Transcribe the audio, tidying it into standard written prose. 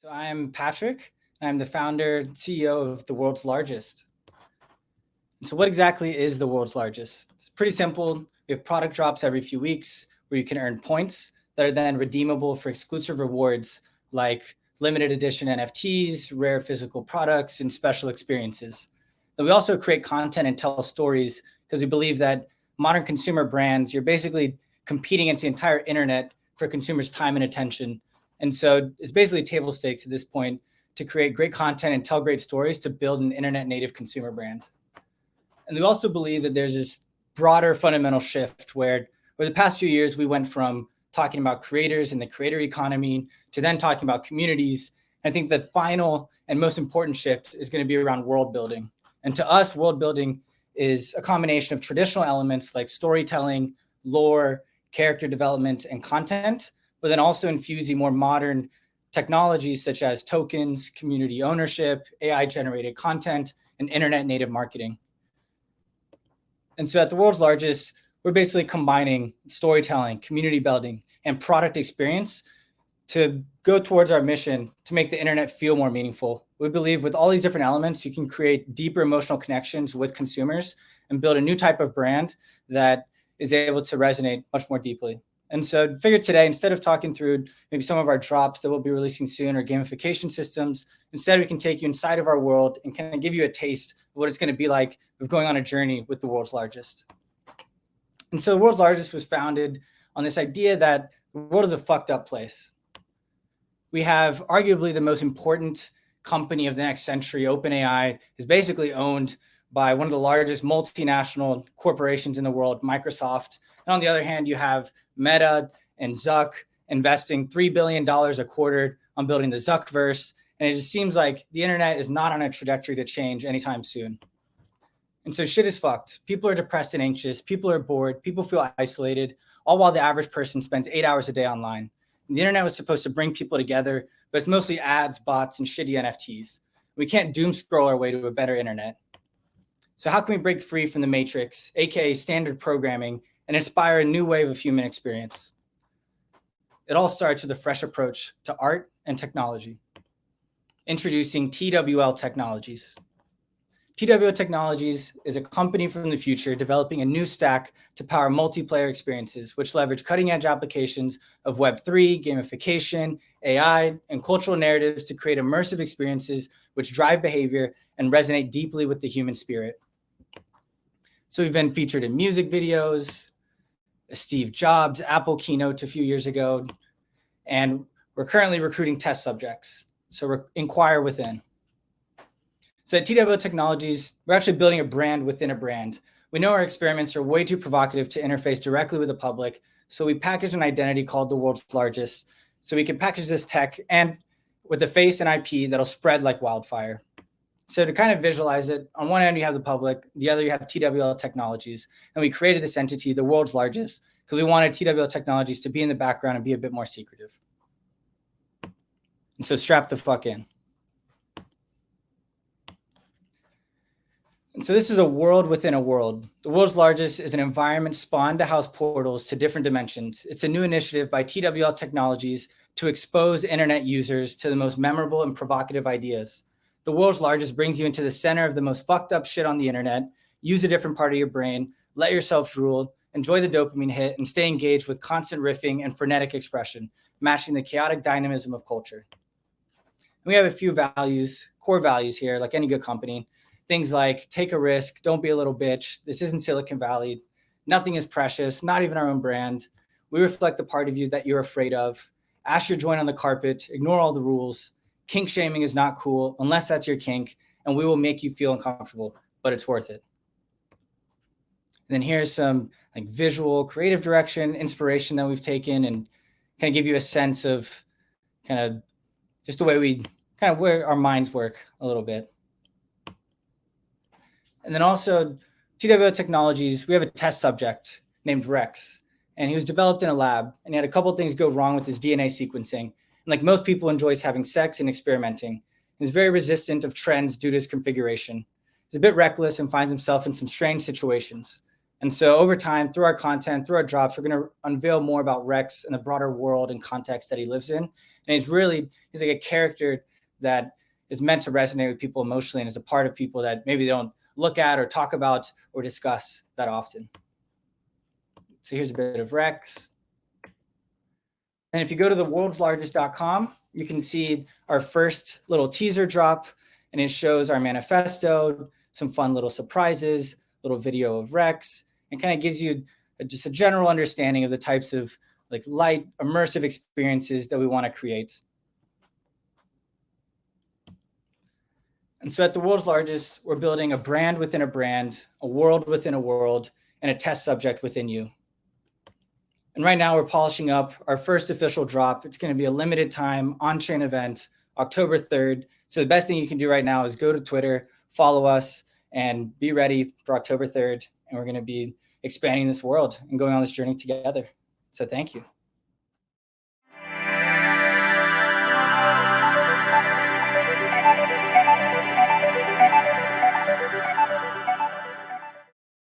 So I'm Patrick, and I'm the founder and CEO of the world's largest. And so what exactly is the world's largest? It's pretty simple. We have product drops every few weeks where you can earn points that are then redeemable for exclusive rewards like limited edition NFTs, rare physical products, and special experiences. And we also create content and tell stories because we believe that modern consumer brands, you're basically competing against the entire internet for consumers' time and attention. And so it's basically table stakes at this point to create great content and tell great stories to build an internet native consumer brand. And we also believe that there's this broader fundamental shift where over the past few years, we went from talking about creators and the creator economy to then talking about communities. I think the final and most important shift is going to be around world building. And to us, world building is a combination of traditional elements like storytelling, lore, character development, and content, but then also infusing more modern technologies such as tokens, community ownership, AI-generated content, and internet-native marketing. And so at the world's largest, we're basically combining storytelling, community building, and product experience to go towards our mission to make the internet feel more meaningful. We believe with all these different elements, you can create deeper emotional connections with consumers and build a new type of brand that is able to resonate much more deeply. And so I figured today, instead of talking through maybe some of our drops that we'll be releasing soon or gamification systems, instead we can take you inside of our world and kind of give you a taste of what it's going to be like of going on a journey with the world's largest. And so the world's largest was founded on this idea that the world is a fucked up place. We have arguably the most important company of the next century. OpenAI is basically owned by one of the largest multinational corporations in the world, Microsoft. And on the other hand, you have Meta and Zuck investing $3 billion a quarter on building the Zuckverse. And it just seems like the internet is not on a trajectory to change anytime soon. And so shit is fucked. People are depressed and anxious. People are bored. People feel isolated, all while the average person spends 8 hours a day online. And the internet was supposed to bring people together, but it's mostly ads, bots, and shitty NFTs. We can't doom scroll our way to a better internet. So how can we break free from the matrix, aka standard programming, and inspire a new wave of human experience? It all starts with a fresh approach to art and technology. Introducing TWL Technologies. TWL Technologies is a company from the future developing a new stack to power multiplayer experiences, which leverage cutting-edge applications of Web3, gamification, AI, and cultural narratives to create immersive experiences which drive behavior and resonate deeply with the human spirit. So we've been featured in music videos, a Steve Jobs Apple keynote a few years ago, and we're currently recruiting test subjects. So inquire within. So at TWL Technologies, we're actually building a brand within a brand. We know our experiments are way too provocative to interface directly with the public, so we packaged an identity called the world's largest, so we can package this tech and with a face and IP that'll spread like wildfire. So to kind of visualize it, on one end you have the public, the other you have TWL Technologies, and we created this entity, the world's largest, because we wanted TWL Technologies to be in the background and be a bit more secretive. And so strap the fuck in. And so this is a world within a world. The world's largest is an environment spawned to house portals to different dimensions. It's a new initiative by TWL Technologies to expose internet users to the most memorable and provocative ideas. The world's largest brings you into the center of the most fucked up shit on the internet. Use a different part of your brain, let yourself drool, enjoy the dopamine hit, and stay engaged with constant riffing and frenetic expression, matching the chaotic dynamism of culture. And we have a few values, core values here, like any good company. Things like take a risk, don't be a little bitch. This isn't Silicon Valley. Nothing is precious, not even our own brand. We reflect the part of you that you're afraid of. Ash your joint on the carpet, ignore all the rules. Kink shaming is not cool unless that's your kink, and we will make you feel uncomfortable, but it's worth it. And then here's some like visual, creative direction, inspiration that we've taken and kind of give you a sense of kind of just the way we kind of where our minds work a little bit. And then also TWL Technologies, we have a test subject named Rex, and he was developed in a lab, and he had a couple of things go wrong with his DNA sequencing. And like most people, enjoys having sex and experimenting. He's very resistant of trends due to his configuration. He's a bit reckless and finds himself in some strange situations. And so over time, through our content, through our drops, we're going to unveil more about Rex and the broader world and context that he lives in. And he's like a character that is meant to resonate with people emotionally and is a part of people that maybe they don't look at or talk about or discuss that often. So here's a bit of Rex. And if you go to theworldslargest.com, you can see our first little teaser drop, and it shows our manifesto, some fun little surprises, little video of Rex, and kind of gives you just a general understanding of the types of like light, immersive experiences that we want to create. And so at the world's largest, we're building a brand within a brand, a world within a world, and a test subject within you. And right now we're polishing up our first official drop. It's going to be a limited time on-chain event, October 3rd. So the best thing you can do right now is go to Twitter, follow us, and be ready for October 3rd. And we're going to be expanding this world and going on this journey together. So thank you.